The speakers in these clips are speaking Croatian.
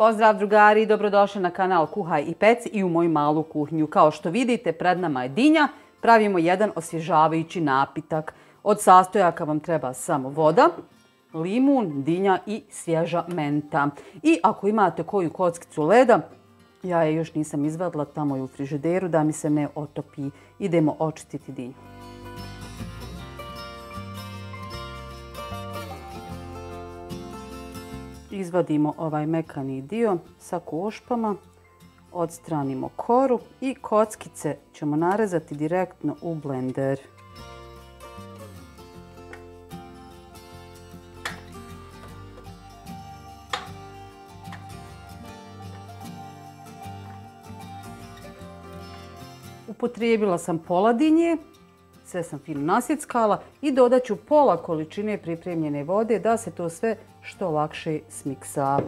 Pozdrav drugari, dobrodošli na kanal Kuhaj i peci i u moju malu kuhinju. Kao što vidite, pred nama je dinja, pravimo jedan osvježavajući napitak. Od sastojaka vam treba samo voda, limun, dinja i svježa menta. I ako imate koju kockicu leda, ja je još nisam izvadila, tamo je u frižideru da mi se ne otopi. Idemo očistiti dinju. Izvadimo ovaj mekani dio sa košpama, odstranimo koru i kockice ćemo narezati direktno u blender. Upotrijebila sam pola dinje, sve sam fino nasjeckala i dodat ću pola količine pripremljene vode da se to sve što lakše smiksa.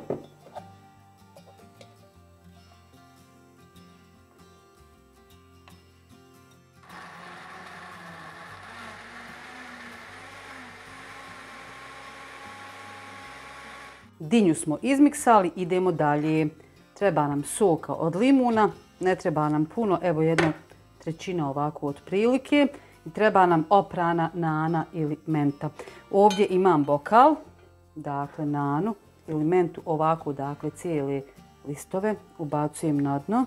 Dinju smo izmiksali, idemo dalje. Treba nam soka od limuna, ne treba nam puno, evo 1/3 ovako otprilike. I treba nam oprana nana ili menta. Ovdje imam bokal, dakle nanu ili mentu ovako, dakle cijele listove ubacujem na dno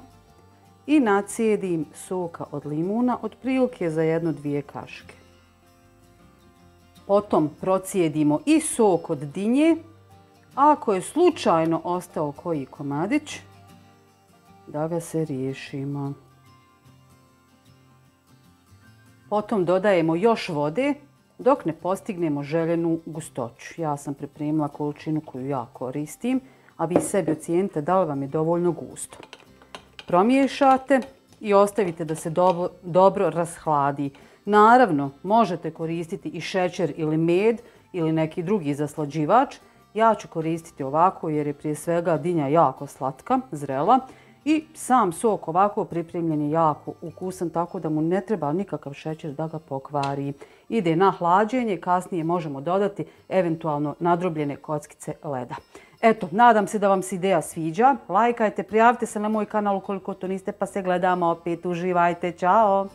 i nacijedim soka od limuna otprilike za 1-2 kašike. Potom procijedimo i sok od dinje, a ako je slučajno ostao koji komadić, da ga se riješimo. Potom dodajemo još vode dok ne postignemo željenu gustoću. Ja sam pripremila količinu koju ja koristim, a vi sebi ocijenite da li vam je dovoljno gusto. Promiješate i ostavite da se dobro rashladi. Naravno, možete koristiti i šećer ili med ili neki drugi zaslađivač. Ja ću koristiti ovako jer je prije svega dinja jako slatka, zrela. I sam sok ovako pripremljen je jako ukusan, tako da mu ne treba nikakav šećer da ga pokvari. Ide na hlađenje, kasnije možemo dodati eventualno nadrobljene kockice leda. Eto, nadam se da vam se ideja sviđa. Lajkajte, prijavite se na moj kanal ukoliko to niste, pa se gledamo opet. Uživajte, čao!